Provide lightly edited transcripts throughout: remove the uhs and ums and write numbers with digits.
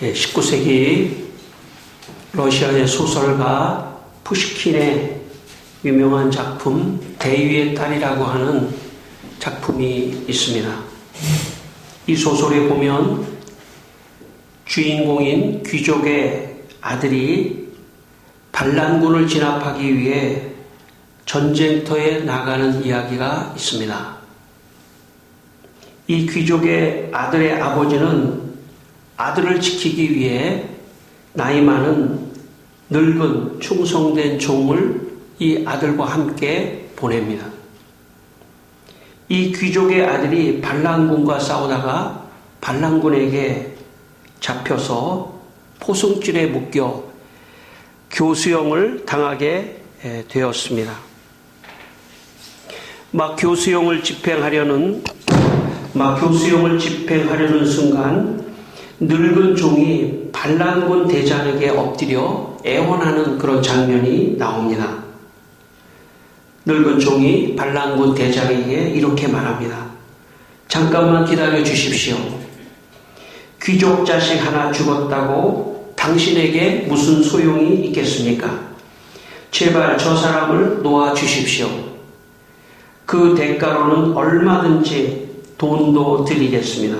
19세기 러시아의 소설가 푸시킨의 유명한 작품 대위의 딸이라고 하는 작품이 있습니다. 이 소설에 보면 주인공인 귀족의 아들이 반란군을 진압하기 위해 전쟁터에 나가는 이야기가 있습니다. 이 귀족의 아들의 아버지는 아들을 지키기 위해 나이 많은 늙은 충성된 종을 이 아들과 함께 보냅니다. 이 귀족의 아들이 반란군과 싸우다가 반란군에게 잡혀서 포승줄에 묶여 교수형을 당하게 되었습니다. 막 교수형을 집행하려는 순간 늙은 종이 반란군 대장에게 엎드려 애원하는 그런 장면이 나옵니다. 늙은 종이 반란군 대장에게 이렇게 말합니다. 잠깐만 기다려 주십시오. 귀족 자식 하나 죽었다고 당신에게 무슨 소용이 있겠습니까? 제발 저 사람을 놓아 주십시오. 그 대가로는 얼마든지 돈도 드리겠습니다.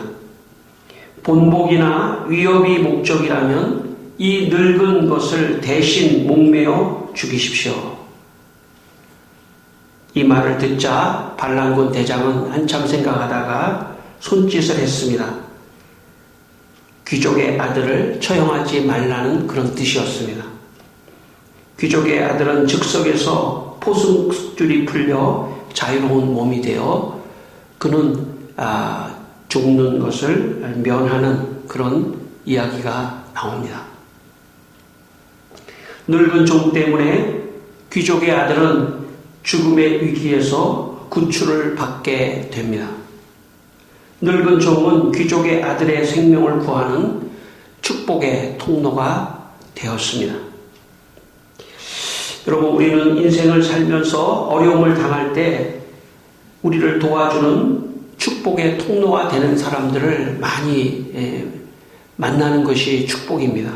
본복이나 위협이 목적이라면 이 늙은 것을 대신 목매어 죽이십시오. 이 말을 듣자 반란군 대장은 한참 생각하다가 손짓을 했습니다. 귀족의 아들을 처형하지 말라는 그런 뜻이었습니다. 귀족의 아들은 즉석에서 포승줄이 풀려 자유로운 몸이 되어 그는 죽는 것을 면하는 그런 이야기가 나옵니다. 늙은 종 때문에 귀족의 아들은 죽음의 위기에서 구출을 받게 됩니다. 늙은 종은 귀족의 아들의 생명을 구하는 축복의 통로가 되었습니다. 여러분, 우리는 인생을 살면서 어려움을 당할 때 우리를 도와주는 축복의 통로가 되는 사람들을 많이 만나는 것이 축복입니다.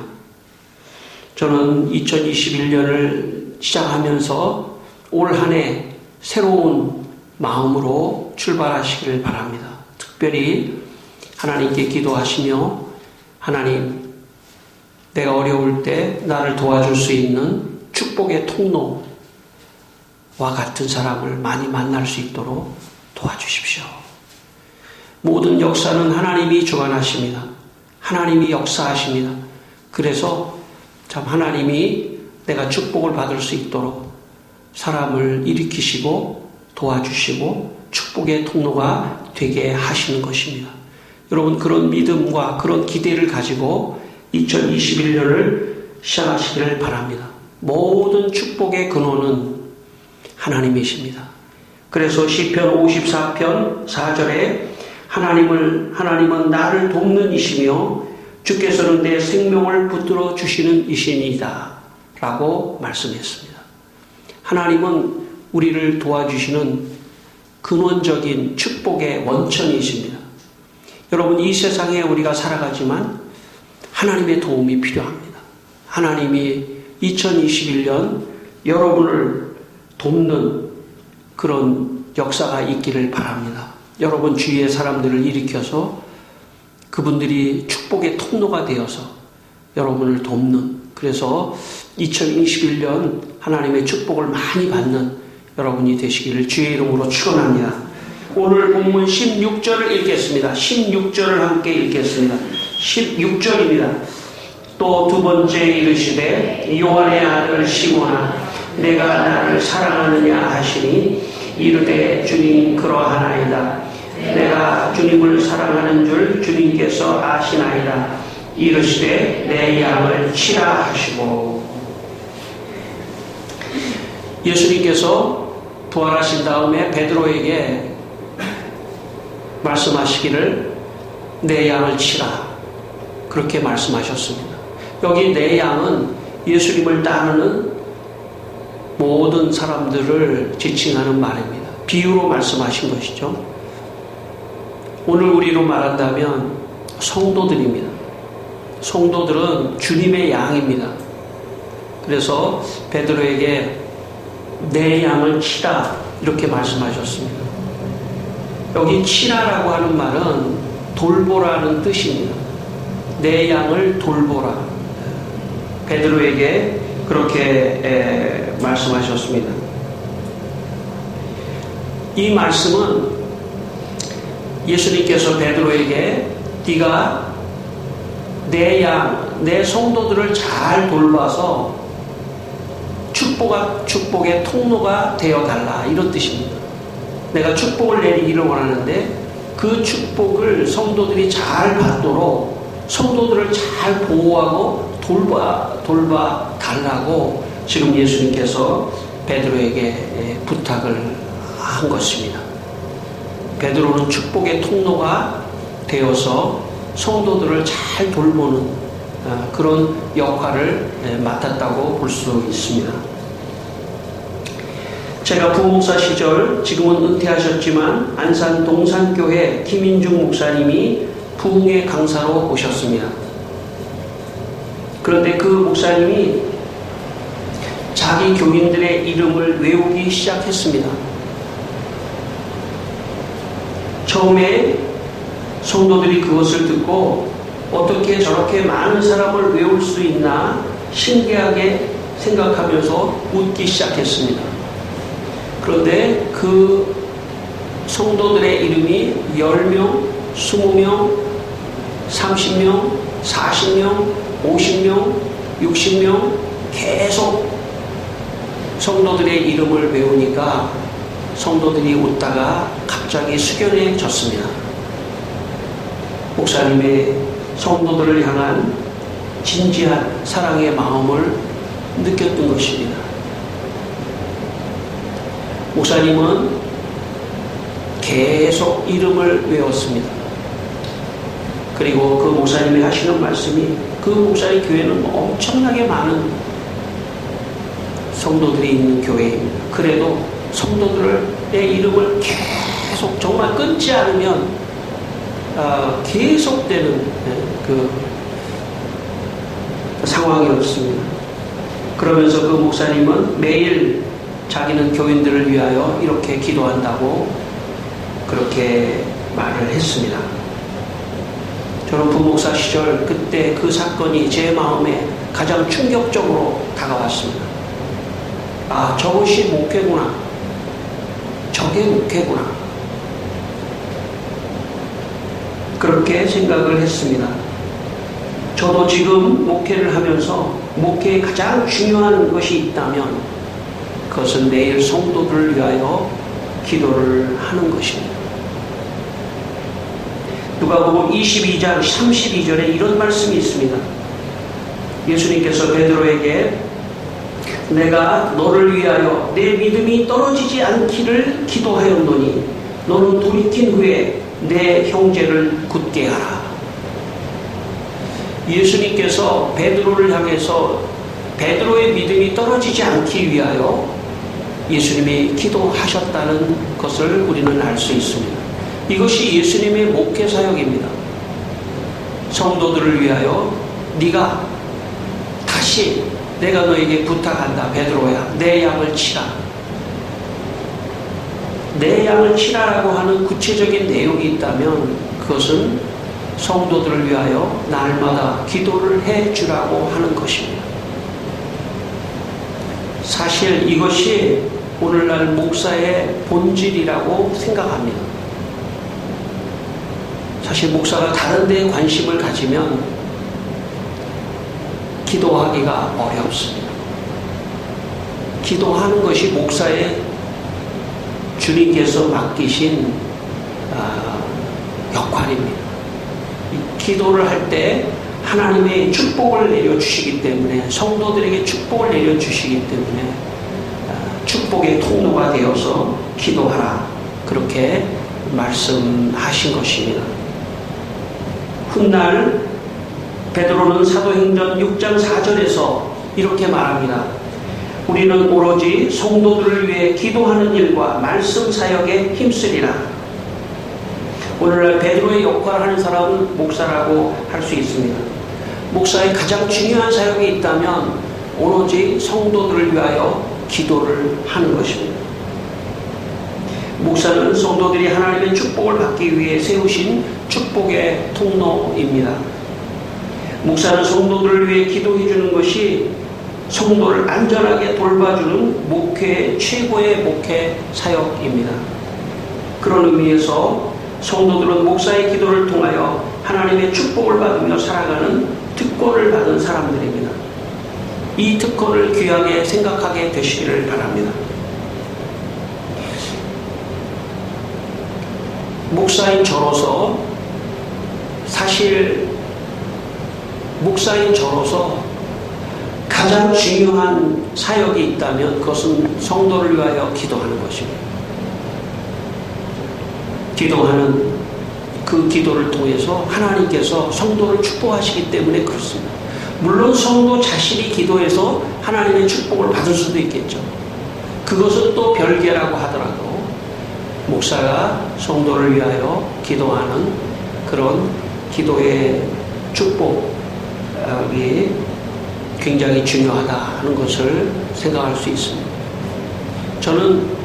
저는 2021년을 시작하면서 올 한 해 새로운 마음으로 출발하시기를 바랍니다. 특별히 하나님께 기도하시며 하나님, 내가 어려울 때 나를 도와줄 수 있는 축복의 통로와 같은 사람을 많이 만날 수 있도록 도와주십시오. 모든 역사는 하나님이 주관하십니다. 하나님이 역사하십니다. 그래서 참 하나님이 내가 축복을 받을 수 있도록 사람을 일으키시고 도와주시고 축복의 통로가 되게 하시는 것입니다. 여러분, 그런 믿음과 그런 기대를 가지고 2021년을 시작하시기를 바랍니다. 모든 축복의 근원은 하나님이십니다. 그래서 시편 54편 4절에 하나님은 나를 돕는 이시며 주께서는 내 생명을 붙들어 주시는 이신이다 라고 말씀했습니다. 하나님은 우리를 도와주시는 근원적인 축복의 원천이십니다. 여러분, 이 세상에 우리가 살아가지만 하나님의 도움이 필요합니다. 하나님이 2021년 여러분을 돕는 그런 역사가 있기를 바랍니다. 여러분 주위의 사람들을 일으켜서 그분들이 축복의 통로가 되어서 여러분을 돕는, 그래서 2021년 하나님의 축복을 많이 받는 여러분이 되시기를 주의 이름으로 축원합니다. 오늘 본문 16절을 읽겠습니다. 16절을 함께 읽겠습니다. 16절입니다. 또 두 번째 이르시되 요한의 아들 시몬아, 내가 나를 사랑하느냐 하시니 이르되 주님 그러하나이다. 내가 주님을 사랑하는 줄 주님께서 아시나이다. 이르시되 내 양을 치라 하시고. 예수님께서 부활하신 다음에 베드로에게 말씀하시기를 내 양을 치라, 그렇게 말씀하셨습니다. 여기 내 양은 예수님을 따르는 모든 사람들을 지칭하는 말입니다. 비유로 말씀하신 것이죠. 오늘 우리로 말한다면 성도들입니다. 성도들은 주님의 양입니다. 그래서 베드로에게 내 양을 치라 이렇게 말씀하셨습니다. 여기 치라라고 하는 말은 돌보라는 뜻입니다. 내 양을 돌보라. 베드로에게 그렇게 말씀하셨습니다. 이 말씀은 예수님께서 베드로에게 네가 내 양, 내 성도들을 잘 돌봐서 축복의 통로가 되어달라 이런 뜻입니다. 내가 축복을 내리기를 원하는데 그 축복을 성도들이 잘 받도록 성도들을 잘 보호하고 돌봐 달라고 지금 예수님께서 베드로에게 부탁을 한 것입니다. 베드로는 축복의 통로가 되어서 성도들을 잘 돌보는 그런 역할을 맡았다고 볼 수 있습니다. 제가 부목사 시절, 지금은 은퇴하셨지만 안산 동산교회 김인중 목사님이 부흥의 강사로 오셨습니다. 그런데 그 목사님이 자기 교인들의 이름을 외우기 시작했습니다. 처음에 성도들이 그것을 듣고 어떻게 저렇게 많은 사람을 외울 수 있나 신기하게 생각하면서 웃기 시작했습니다. 그런데 그 성도들의 이름이 10명, 20명, 30명, 40명, 50명, 60명 계속 성도들의 이름을 외우니까 성도들이 웃다가 갑자기 숙연해졌습니다. 목사님의 성도들을 향한 진지한 사랑의 마음을 느꼈던 것입니다. 목사님은 계속 이름을 외웠습니다. 그리고 그 목사님이 하시는 말씀이 그 목사의 교회는 엄청나게 많은 성도들이 있는 교회입니다. 그래도 성도들의 이름을 계속 정말 끊지 않으면 계속되는 그 상황이었습니다. 그러면서 그 목사님은 매일 자기는 교인들을 위하여 이렇게 기도한다고 그렇게 말을 했습니다. 저는 부목사 시절 그때 그 사건이 제 마음에 가장 충격적으로 다가왔습니다. 아, 저것이 목회구나. 저게 목회구나. 그렇게 생각을 했습니다. 저도 지금 목회를 하면서 목회에 가장 중요한 것이 있다면 그것은 매일 성도들을 위하여 기도를 하는 것입니다. 누가복음 22장 32절에 이런 말씀이 있습니다. 예수님께서 베드로에게 내가 너를 위하여 내 믿음이 떨어지지 않기를 기도하였노니 너는 돌이킨 후에 내 형제를 굳게 하라. 예수님께서 베드로를 향해서 베드로의 믿음이 떨어지지 않기 위하여 예수님이 기도하셨다는 것을 우리는 알 수 있습니다. 이것이 예수님의 목회 사역입니다. 성도들을 위하여 네가 다시 내가 너에게 부탁한다. 베드로야, 내 양을 치라. 내 양을 치라라고 하는 구체적인 내용이 있다면 그것은 성도들을 위하여 날마다 기도를 해주라고 하는 것입니다. 사실 이것이 오늘날 목사의 본질이라고 생각합니다. 사실 목사가 다른 데에 관심을 가지면 기도하기가 어렵습니다. 기도하는 것이 목사의 주님께서 맡기신 역할입니다. 기도를 할 때 하나님의 축복을 내려주시기 때문에 성도들에게 축복을 내려주시기 때문에 축복의 통로가 되어서 기도하라 그렇게 말씀하신 것입니다. 훗날 베드로는 사도행전 6장 4절에서 이렇게 말합니다. 우리는 오로지 성도들을 위해 기도하는 일과 말씀 사역에 힘쓰리라. 오늘날 베드로의 역할을 하는 사람은 목사라고 할 수 있습니다. 목사의 가장 중요한 사역이 있다면 오로지 성도들을 위하여 기도를 하는 것입니다. 목사는 성도들이 하나님의 축복을 받기 위해 세우신 축복의 통로입니다. 목사는 성도들을 위해 기도해 주는 것이 성도를 안전하게 돌봐주는 목회의 최고의 목회 사역입니다. 그런 의미에서 성도들은 목사의 기도를 통하여 하나님의 축복을 받으며 살아가는 특권을 받은 사람들입니다. 이 특권을 귀하게 생각하게 되시기를 바랍니다. 목사인 저로서 가장 중요한 사역이 있다면 그것은 성도를 위하여 기도하는 것입니다. 기도하는 그 기도를 통해서 하나님께서 성도를 축복하시기 때문에 그렇습니다. 물론 성도 자신이 기도해서 하나님의 축복을 받을 수도 있겠죠. 그것은 또 별개라고 하더라도 목사가 성도를 위하여 기도하는 그런 기도의 축복이 굉장히 중요하다 하는 것을 생각할 수 있습니다. 저는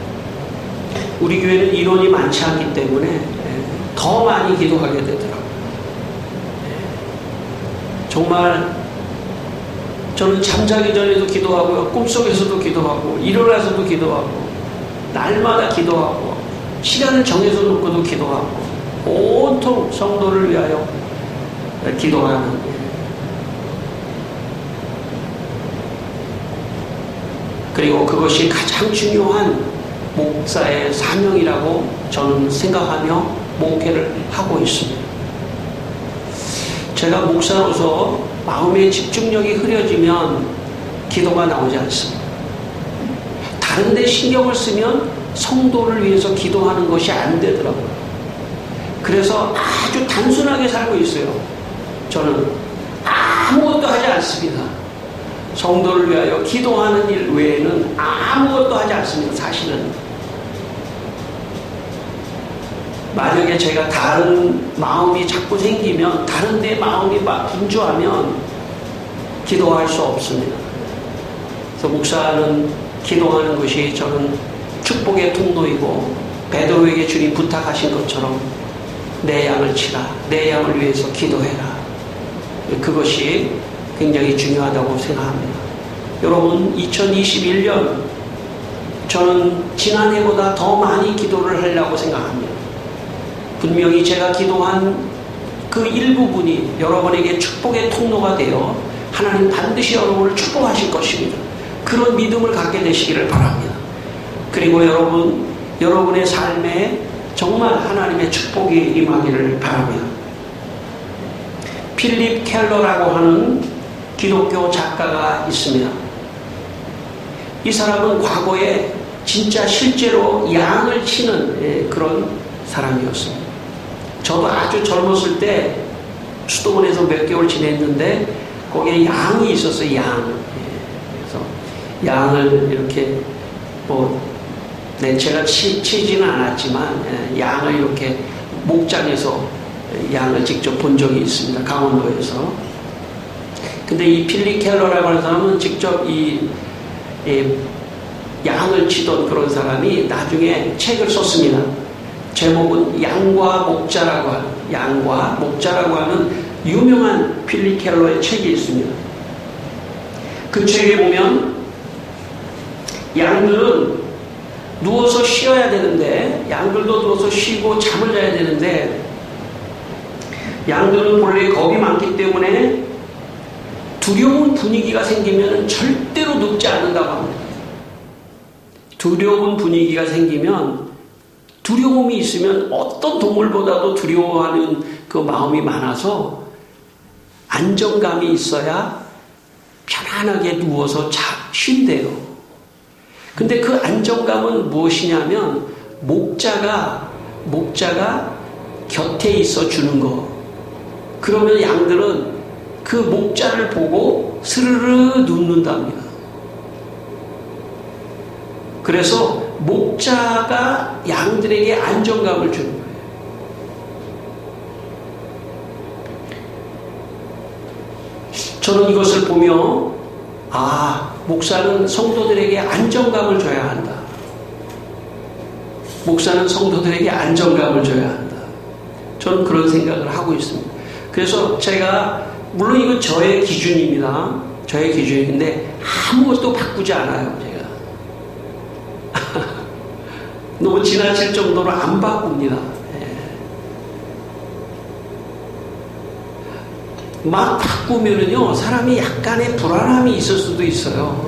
우리 교회는 인원이 많지 않기 때문에 더 많이 기도하게 되더라고요. 정말 저는 잠자기 전에도 기도하고요, 꿈속에서도 기도하고, 일어나서도 기도하고, 날마다 기도하고, 시간을 정해서 놓고도 기도하고, 온통 성도를 위하여 기도하는, 그리고 그것이 가장 중요한 목사의 사명이라고 저는 생각하며 목회를 하고 있습니다. 제가 목사로서 마음의 집중력이 흐려지면 기도가 나오지 않습니다. 다른 데 신경을 쓰면 성도를 위해서 기도하는 것이 안 되더라고요. 그래서 아주 단순하게 살고 있어요. 저는 아무것도 하지 않습니다. 성도를 위하여 기도하는 일 외에는 아무것도 하지 않습니다. 사실은 만약에 제가 다른 마음이 자꾸 생기면, 다른 데 마음이 막 분주하면 기도할 수 없습니다. 그래서 목사는 기도하는 것이 저는 축복의 통로이고, 베드로에게 주님 부탁하신 것처럼 내 양을 치라, 내 양을 위해서 기도해라. 그것이 굉장히 중요하다고 생각합니다. 여러분, 2021년 저는 지난해보다 더 많이 기도를 하려고 생각합니다. 분명히 제가 기도한 그 일부분이 여러분에게 축복의 통로가 되어 하나님 반드시 여러분을 축복하실 것입니다. 그런 믿음을 갖게 되시기를 바랍니다. 그리고 여러분의 삶에 정말 하나님의 축복이 임하기를 바랍니다. 필립 켈러라고 하는 기독교 작가가 있습니다. 이 사람은 과거에 진짜 실제로 양을 치는 그런 사람이었습니다. 저도 아주 젊었을 때 수도원에서 몇 개월 지냈는데 거기에 양이 있었어요. 그래서 양을 이렇게 제가 치지는 않았지만 양을 이렇게 목장에서 양을 직접 본 적이 있습니다. 강원도에서. 근데 이 필립 켈러라고 하는 사람은 직접 이 양을 치던 그런 사람이 나중에 책을 썼습니다. 제목은 양과 목자라고 하는 유명한 필립 켈러의 책이 있습니다. 그 책에 보면 양들은 누워서 쉬어야 되는데, 양들도 누워서 쉬고 잠을 자야 되는데, 양들은 본래 겁이 많기 때문에 두려운 분위기가 생기면 절대로 눕지 않는다고 합니다. 두려운 분위기가 생기면, 두려움이 있으면 어떤 동물보다도 두려워하는 그 마음이 많아서 안정감이 있어야 편안하게 누워서 쉰대요. 근데 그 안정감은 무엇이냐면 목자가 곁에 있어 주는 거. 그러면 양들은 그 목자를 보고 스르르 눕는답니다. 그래서 목자가 양들에게 안정감을 주는 거예요. 저는 이것을 보며 목사는 성도들에게 안정감을 줘야 한다. 목사는 성도들에게 안정감을 줘야 한다. 저는 그런 생각을 하고 있습니다. 그래서 제가 물론 이건 저의 기준입니다. 저의 기준인데 아무것도 바꾸지 않아요. 제가 너무 지나칠 정도로 안 바꿉니다. 막 바꾸면은요, 사람이 약간의 불안함이 있을 수도 있어요.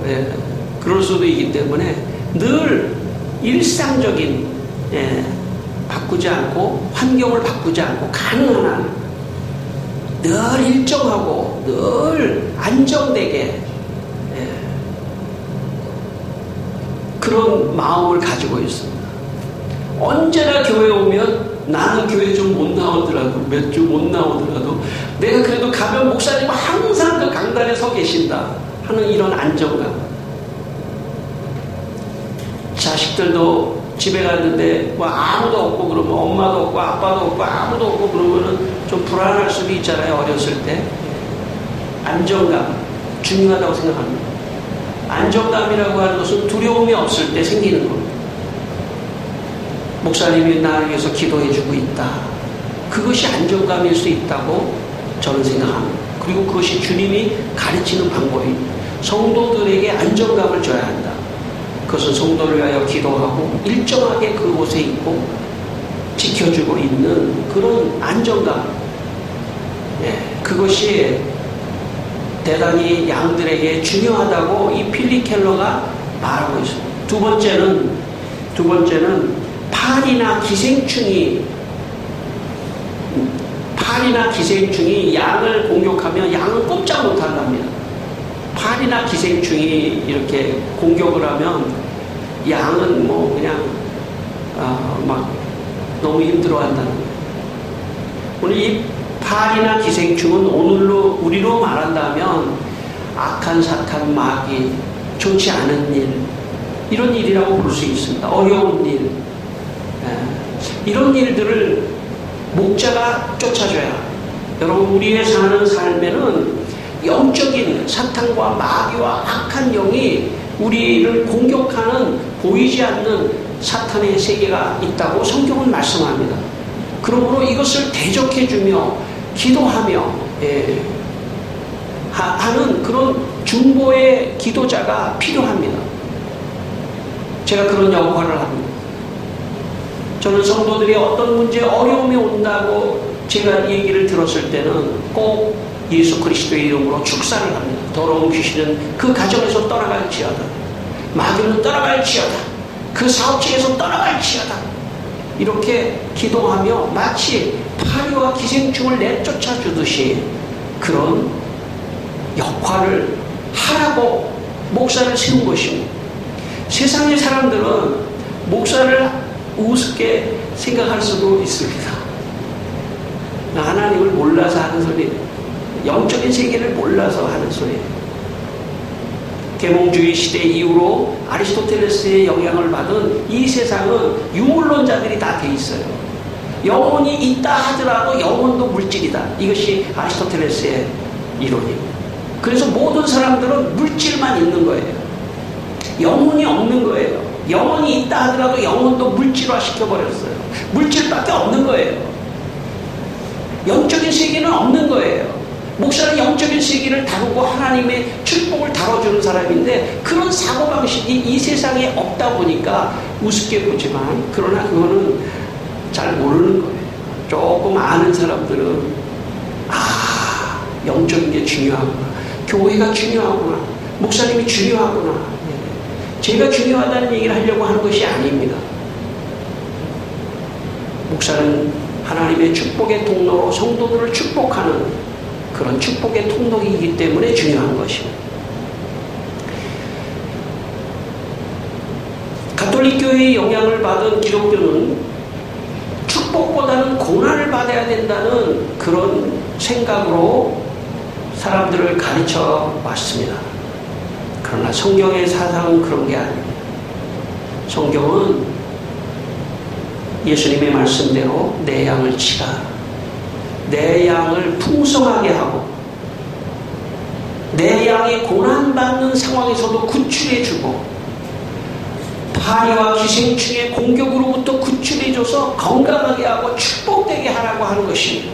그럴 수도 있기 때문에 늘 일상적인, 바꾸지 않고, 환경을 바꾸지 않고, 가능한 한 늘 일정하고, 늘 안정되게, 그런 마음을 가지고 있습니다. 언제나 교회 오면 나는 교회 좀 못 나오더라도, 몇 주 못 나오더라도 내가 그래도 가면 목사님 항상 그 강단에 서 계신다 하는 이런 안정감. 자식들도 집에 갔는데 아무도 없고 그러면, 엄마도 없고 아빠도 없고 아무도 없고 그러면은 좀 불안할 수도 있잖아요. 어렸을 때. 안정감 중요하다고 생각합니다. 안정감이라고 하는 것은 두려움이 없을 때 생기는 겁니다. 목사님이 나를 위해서 기도해주고 있다. 그것이 안정감일 수 있다고 저는 생각합니다. 그리고 그것이 주님이 가르치는 방법입니다. 성도들에게 안정감을 줘야 한다. 그것은 성도를 위하여 기도하고 일정하게 그곳에 있고 지켜주고 있는 그런 안정감. 그것이 대단히 양들에게 중요하다고 이 필립 켈러가 말하고 있습니다. 두 번째는 파리나 기생충이 양을 공격하면 양은 꼼짝 못한답니다. 파리나 기생충이 이렇게 공격을 하면 양은 그냥 막 너무 힘들어한다는 거예요. 오늘 이 파리나 기생충은 우리로 말한다면 악한 사탄, 마귀, 좋지 않은 일, 이런 일이라고 볼 수 있습니다. 어려운 일, 이런 일들을 목자가 쫓아줘야. 여러분, 우리의 사는 삶에는 영적인 사탄과 마귀와 악한 영이 우리를 공격하는 보이지 않는 사탄의 세계가 있다고 성경은 말씀합니다. 그러므로 이것을 대적해주며 기도하며 하는 그런 중보의 기도자가 필요합니다. 제가 그런 역할을 합니다. 저는 성도들이 어떤 문제에 어려움이 온다고 제가 얘기를 들었을 때는 꼭 예수 그리스도의 이름으로 축사를 합니다. 더러운 귀신은 그 가정에서 떠나갈지어다. 마귀는 떠나갈지어다. 그 사업체에서 떠나갈지어다. 이렇게 기도하며 마치 파리와 기생충을 내쫓아 주듯이 그런 역할을 하라고 목사를 세운 것입니다. 세상의 사람들은 목사를 우습게 생각할 수도 있습니다. 하나님을 몰라서 하는 소리예요. 영적인 세계를 몰라서 하는 소리예요. 계몽주의 시대 이후로 아리스토텔레스의 영향을 받은 이 세상은 유물론자들이 다 돼 있어요. 영혼이 있다 하더라도 영혼도 물질이다. 이것이 아리스토텔레스의 이론이에요. 그래서 모든 사람들은 물질만 있는 거예요. 영혼이 없는 거예요. 영혼이 있다 하더라도 영혼도 물질화 시켜버렸어요. 물질밖에 없는 거예요. 영적인 세계는 없는 거예요. 목사는 영적인 세계를 다루고 하나님의 축복을 다뤄주는 사람인데 그런 사고방식이 이 세상에 없다 보니까 우습게 보지만 그러나 그거는 잘 모르는 거예요. 조금 아는 사람들은 영적인 게 중요하구나. 교회가 중요하구나. 목사님이 중요하구나. 제가 중요하다는 얘기를 하려고 하는 것이 아닙니다. 목사는 하나님의 축복의 통로로 성도들을 축복하는 그런 축복의 통로이기 때문에 중요한 것입니다. 가톨릭 교회의 영향을 받은 기독교는 축복보다는 고난을 받아야 된다는 그런 생각으로 사람들을 가르쳐 왔습니다. 그러나 성경의 사상은 그런 게 아닙니다. 성경은 예수님의 말씀대로 내 양을 치라. 내 양을 풍성하게 하고 내 양의 고난받는 상황에서도 구출해주고 파리와 기생충의 공격으로부터 구출해줘서 건강하게 하고 축복되게 하라고 하는 것입니다.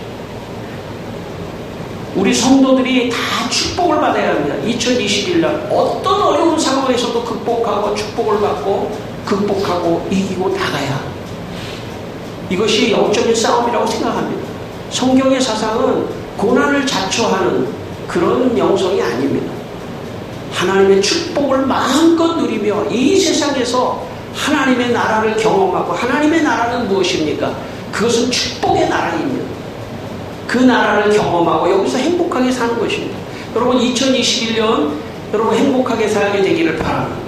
우리 성도들이 다 축복을 받아야 합니다. 2021년 어떤 어려운 상황에서도 극복하고 축복을 받고 극복하고 이기고 나가야, 이것이 영적인 싸움이라고 생각합니다. 성경의 사상은 고난을 자초하는 그런 영성이 아닙니다. 하나님의 축복을 마음껏 누리며 이 세상에서 하나님의 나라를 경험하고, 하나님의 나라는 무엇입니까? 그것은 축복의 나라입니다. 그 나라를 경험하고 여기서 행복하게 사는 것입니다. 여러분 2021년 여러분 행복하게 살게 되기를 바랍니다.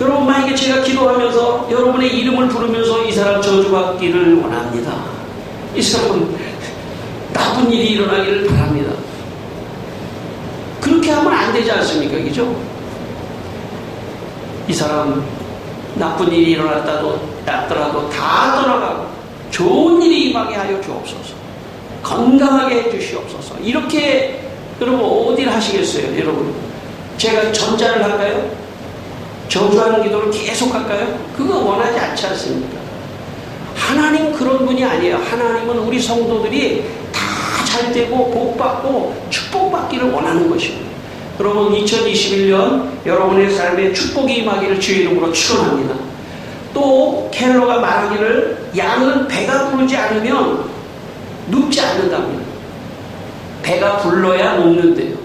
여러분 만약에 제가 기도하면서 여러분의 이름을 부르면서 이 사람 저주받기를 원합니다, 이 사람은 나쁜 일이 일어나기를 바랍니다, 그렇게 하면 안 되지 않습니까? 그죠? 이 사람 나쁜 일이 일어났더라도 다 떠나가고 좋은 일이 임하게 하여 주옵소서, 건강하게 해주시옵소서. 이렇게 여러분 어디를 하시겠어요? 여러분 제가 전자를 할까요? 저주하는 기도를 계속 할까요? 그거 원하지 않지 않습니까? 하나님 그런 분이 아니에요. 하나님은 우리 성도들이 다 잘 되고 복받고 축복받기를 원하는 것입니다. 여러분 2021년 여러분의 삶에 축복이 임하기를 주의 이름으로 축원합니다. 또 켈러가 말하기를 양은 배가 부르지 않으면 눕지 않는답니다. 배가 불러야 녹는데요.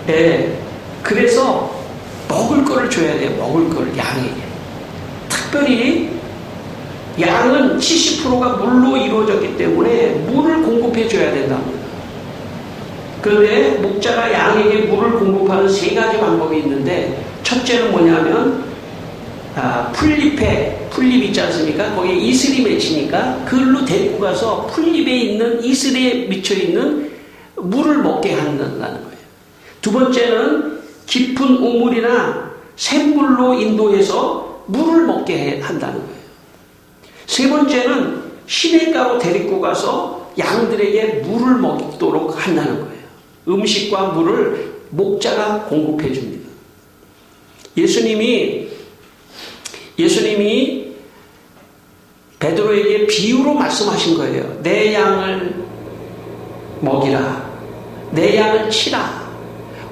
네, 그래서 먹을 거를 줘야 돼요. 먹을 거를 양에게. 특별히 양은 70%가 물로 이루어졌기 때문에 물을 공급해 줘야 된답니다. 그런데 목자가 양에게 물을 공급하는 세 가지 방법이 있는데, 첫째는 뭐냐면 풀잎 있지 않습니까? 거기에 이슬이 맺히니까 그걸로 데리고 가서 풀잎에 있는 이슬에 미쳐있는 물을 먹게 한다는 거예요. 두 번째는 깊은 우물이나 샘물로 인도해서 물을 먹게 한다는 거예요. 세 번째는 시냇가로 데리고 가서 양들에게 물을 먹도록 한다는 거예요. 음식과 물을 목자가 공급해 줍니다. 예수님이 베드로에게 비유로 말씀하신 거예요. 내 양을 먹이라, 내 양을 치라.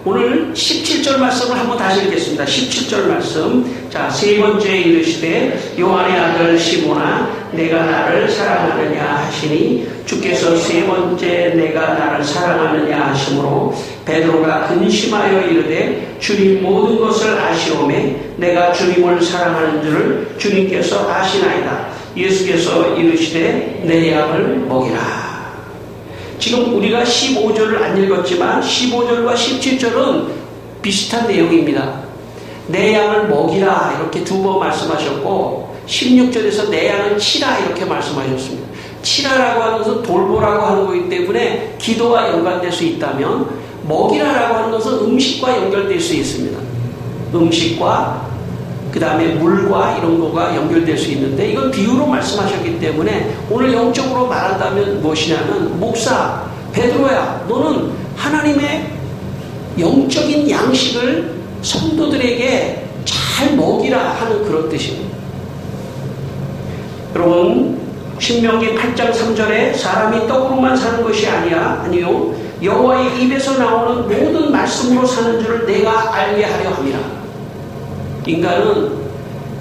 오늘 17절 말씀을 한번 다시 읽겠습니다. 17절 말씀. 자, 세 번째 이르시되 요한의 아들 시몬아 내가 나를 사랑하느냐 하시니, 주께서 세 번째 내가 나를 사랑하느냐 하심으로 베드로가 근심하여 이르되 주님 모든 것을 아시오매 내가 주님을 사랑하는 줄을 주님께서 아시나이다. 예수께서 이르시되 내 양을 먹이라. 지금 우리가 15절을 안 읽었지만 15절과 17절은 비슷한 내용입니다. 내 양을 먹이라 이렇게 두 번 말씀하셨고, 16절에서 내 양을 치라 이렇게 말씀하셨습니다. 치라라고 하는 것은 돌보라고 하는 것이기 때문에 기도와 연관될 수 있다면, 먹이라라고 하는 것은 음식과 연결될 수 있습니다. 음식과 그 다음에 물과 이런 거가 연결될 수 있는데, 이건 비유로 말씀하셨기 때문에 오늘 영적으로 말한다면 무엇이냐면, 목사 베드로야 너는 하나님의 영적인 양식을 성도들에게 잘 먹이라 하는 그런 뜻입니다. 여러분 신명기 8장 3절에 사람이 떡으로만 사는 것이 아니요 여호와의 입에서 나오는 모든 말씀으로 사는 줄을 내가 알게 하려 함이라. 인간은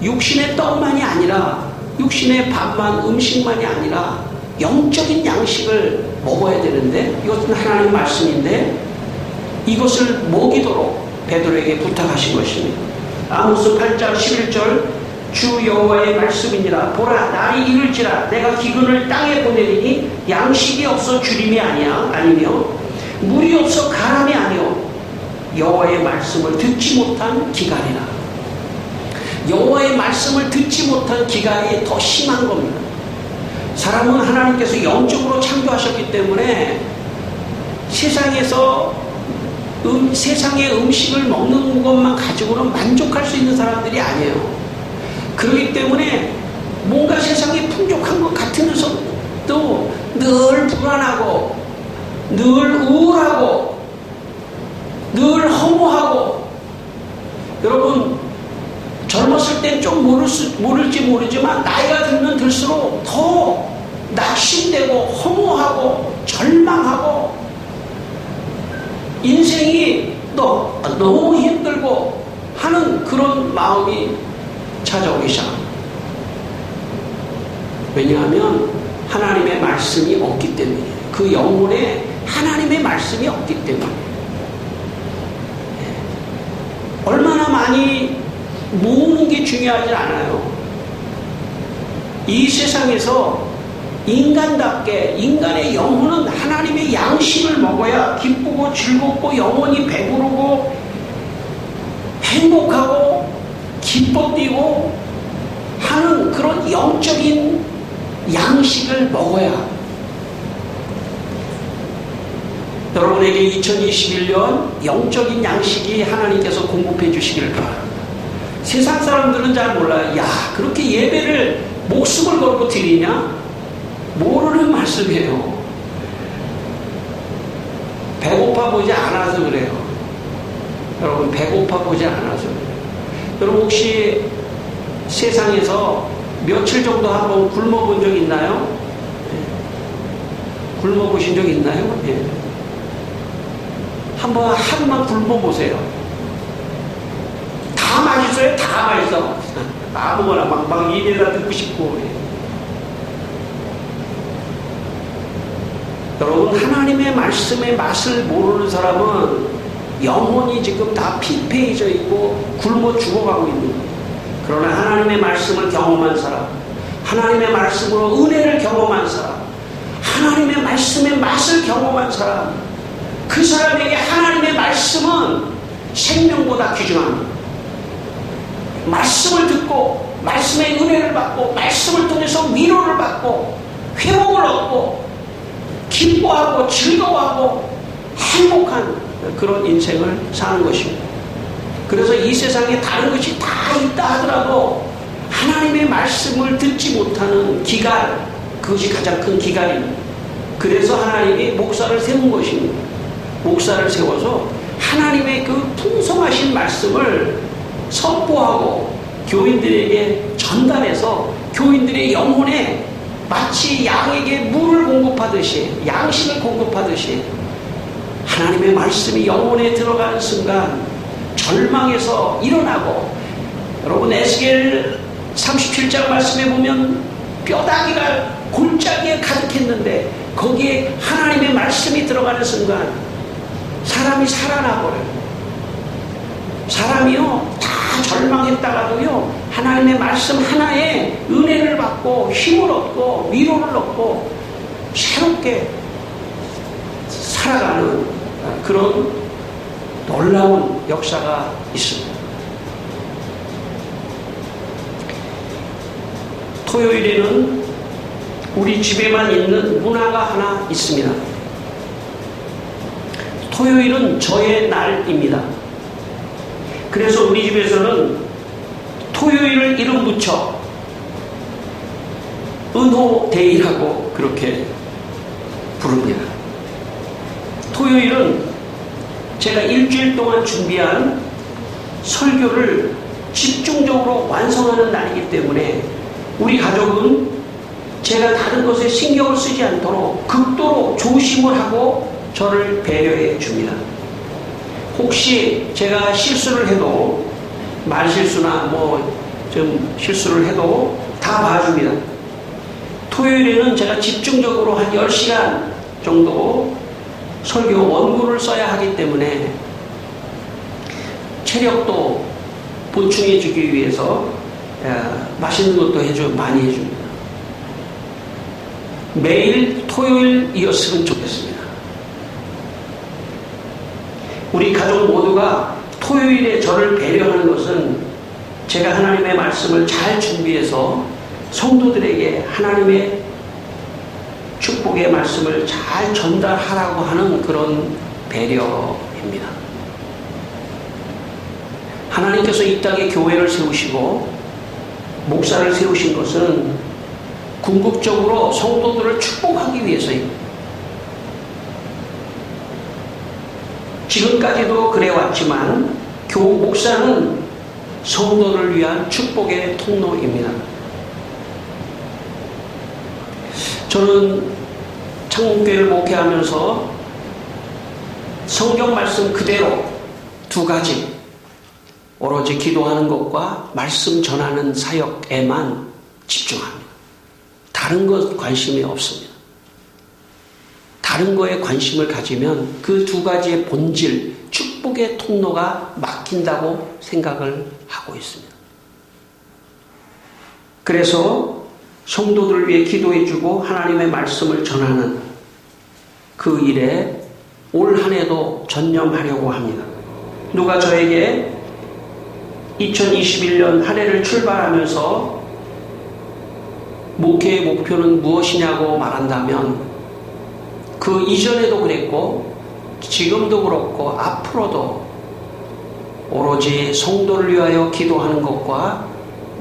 육신의 떡만이 아니라, 육신의 밥만, 음식만이 아니라 영적인 양식을 먹어야 되는데, 이것은 하나님의 말씀인데 이것을 먹이도록 베드로에게 부탁하신 것입니다. 아모스 8장 11절 주 여호와의 말씀이니라. 보라 날이 이를지라 내가 기근을 땅에 보내리니 양식이 없어 주림이 아니며 물이 없어 가람이 아니요 여호와의 말씀을 듣지 못한 기간이라. 여호와의 말씀을 듣지 못한 기간이 더 심한 겁니다. 사람은 하나님께서 영적으로 창조하셨기 때문에 세상에서 세상의 음식을 먹는 것만 가지고는 만족할 수 있는 사람들이 아니에요. 그렇기 때문에 뭔가 세상이 풍족한 것 같으면서도 늘 불안하고 늘 우울하고 허무하고, 여러분 젊었을 땐 좀 모를지 모르지만 나이가 들면 들수록 더 낙심되고 허무하고 절망하고 인생이 너무 힘들고 하는 그런 마음이 찾아오기 시작합니다. 왜냐하면 하나님의 말씀이 없기 때문이에요. 그 영혼에 하나님의 말씀이 없기 때문이에요. 얼마나 많이 모으는 게 중요하지 않아요. 이 세상에서 인간답게 인간의 영혼은 하나님의 양식을 먹어야 기쁘고 즐겁고 영혼이 배부르고 행복하고 기뻐 뛰고 하는 그런 영적인 양식을 먹어야 여러분에게 2021년 영적인 양식이 하나님께서 공급해 주시기를 바랍니다. 세상 사람들은 잘 몰라요. 야, 그렇게 예배를 목숨을 걸고 드리냐? 모르는 말씀이에요. 배고파 보지 않아서 그래요. 여러분, 배고파 보지 않아서 그래요. 여러분, 혹시 세상에서 며칠 정도 한번 굶어본 적 있나요? 굶어보신 적 있나요? 예. 한번 하루만 굶어보세요. 다 맛있어요. 다 맛있어. 아무거나 막 입에다 듣고 싶고. 여러분, 하나님의 말씀의 맛을 모르는 사람은 영혼이 지금 다 피폐해져 있고 굶어 죽어가고 있는 거예요. 그러나 하나님의 말씀을 경험한 사람, 하나님의 말씀으로 은혜를 경험한 사람, 하나님의 말씀의 맛을 경험한 사람, 그 사람에게 하나님의 말씀은 생명보다 귀중합니다. 말씀을 듣고 말씀의 은혜를 받고 말씀을 통해서 위로를 받고 회복을 얻고 기뻐하고 즐거워하고 행복한 그런 인생을 사는 것입니다. 그래서 이 세상에 다른 것이 다 있다 하더라도 하나님의 말씀을 듣지 못하는 기갈, 그것이 가장 큰 기갈입니다. 그래서 하나님이 목사를 세운 것입니다. 목사를 세워서 하나님의 그 풍성하신 말씀을 선포하고 교인들에게 전달해서 교인들의 영혼에 마치 양에게 물을 공급하듯이 양식을 공급하듯이 하나님의 말씀이 영혼에 들어가는 순간 절망에서 일어나고, 여러분 에스겔 37장 말씀에 보면 뼈다귀가 골짜기에 가득했는데 거기에 하나님의 말씀이 들어가는 순간 사람이 살아나버려요. 사람이요 다 절망했다가도요 하나님의 말씀 하나에 은혜를 받고 힘을 얻고 위로를 얻고 새롭게 살아가는 그런 놀라운 역사가 있습니다. 토요일에는 우리 집에만 있는 문화가 하나 있습니다. 토요일은 저의 날입니다. 그래서 우리 집에서는 토요일을 이름 붙여 은호데이라고 그렇게 부릅니다. 토요일은 제가 일주일 동안 준비한 설교를 집중적으로 완성하는 날이기 때문에 우리 가족은 제가 다른 것에 신경을 쓰지 않도록 극도로 조심을 하고 저를 배려해 줍니다. 혹시 제가 실수를 해도 말실수나 좀 실수를 해도 다 봐줍니다. 토요일에는 제가 집중적으로 한 10시간 정도 설교 원고를 써야 하기 때문에 체력도 보충해 주기 위해서 맛있는 것도 많이 해줍니다. 매일 토요일이었으면 좋겠습니다. 우리 가족 모두가 토요일에 저를 배려하는 것은 제가 하나님의 말씀을 잘 준비해서 성도들에게 하나님의 축복의 말씀을 잘 전달하라고 하는 그런 배려입니다. 하나님께서 이 땅에 교회를 세우시고 목사를 세우신 것은 궁극적으로 성도들을 축복하기 위해서입니다. 지금까지도 그래왔지만 목사는 성도를 위한 축복의 통로입니다. 저는 창문교회를 목회하면서 성경 말씀 그대로 두 가지, 오로지 기도하는 것과 말씀 전하는 사역에만 집중합니다. 다른 것 관심이 없습니다. 다른 거에 관심을 가지면 그 두 가지의 본질, 축복의 통로가 막힌다고 생각을 하고 있습니다. 그래서 성도들을 위해 기도해주고 하나님의 말씀을 전하는 그 일에 올 한 해도 전념하려고 합니다. 누가 저에게 2021년 한 해를 출발하면서 목회의 목표는 무엇이냐고 말한다면 그 이전에도 그랬고 지금도 그렇고 앞으로도 오로지 성도를 위하여 기도하는 것과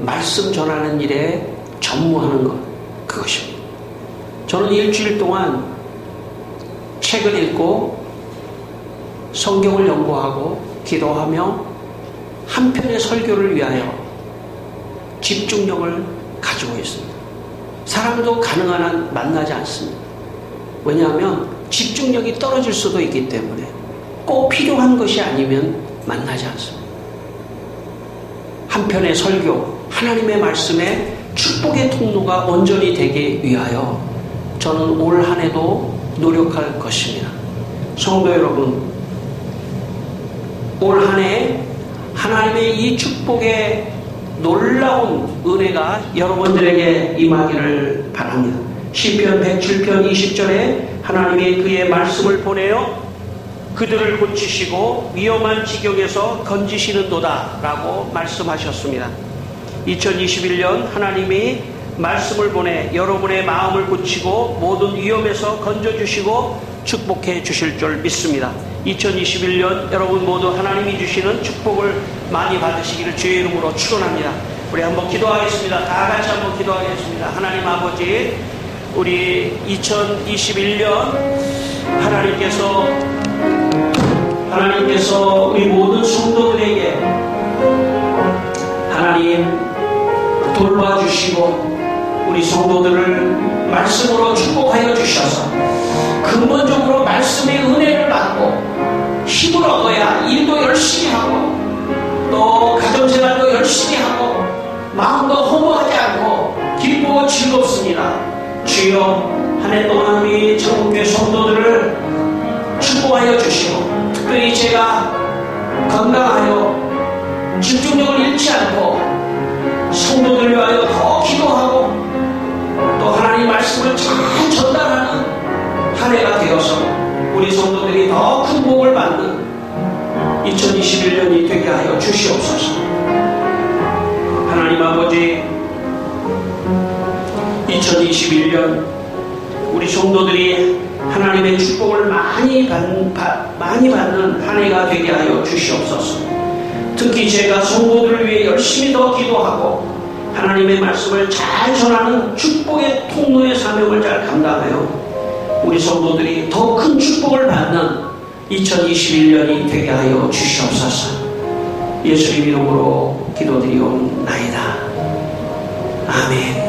말씀 전하는 일에 전무하는 것, 그것입니다. 저는 일주일 동안 책을 읽고 성경을 연구하고 기도하며 한 편의 설교를 위하여 집중력을 가지고 있습니다. 사람도 가능한 한 만나지 않습니다. 왜냐하면 집중력이 떨어질 수도 있기 때문에 꼭 필요한 것이 아니면 만나지 않습니다. 한 편의 설교, 하나님의 말씀에 축복의 통로가 온전히 되기 위하여 저는 올 한 해도 노력할 것입니다. 성도 여러분, 올 한 해 하나님의 이 축복의 놀라운 은혜가 여러분들에게 임하기를 바랍니다. 시편 107편 20절에 하나님이 그의 말씀을 보내어 그들을 고치시고 위험한 지경에서 건지시는도다 라고 말씀하셨습니다. 2021년 하나님이 말씀을 보내 여러분의 마음을 고치고 모든 위험에서 건져주시고 축복해 주실 줄 믿습니다. 2021년 여러분 모두 하나님이 주시는 축복을 많이 받으시기를 주의 이름으로 축원합니다. 우리 한번 기도하겠습니다. 다 같이 한번 기도하겠습니다. 하나님 아버지, 우리 2021년 하나님께서 우리 모든 성도들에게 하나님 돌봐주시고 우리 성도들을 말씀으로 축복하여 주셔서 근본적으로 말씀의 은혜를 받고 힘을 얻어야 일도 열심히 하고 또 가정생활도 열심히 하고 마음도 허무하지 않고 기쁘고 즐겁습니다. 주여, 한 해 동안 우리 전국교회 성도들을 축복하여 주시고 특별히 제가 건강하여 집중력을 잃지 않고 성도들을 위하여 더 기도하고 또 하나님 말씀을 잘 전달하는 한 해가 되어서 우리 성도들이 더 큰 복을 받는 2021년이 되게 하여 주시옵소서. 하나님 아버지, 2021년 우리 성도들이 하나님의 축복을 많이 받는 한 해가 되게 하여 주시옵소서. 특히 제가 성도들을 위해 열심히 더 기도하고 하나님의 말씀을 잘 전하는 축복의 통로의 사명을 잘 감당하여 우리 성도들이 더 큰 축복을 받는 2021년이 되게 하여 주시옵소서. 예수님 이름으로 기도드리옵나이다. 아멘.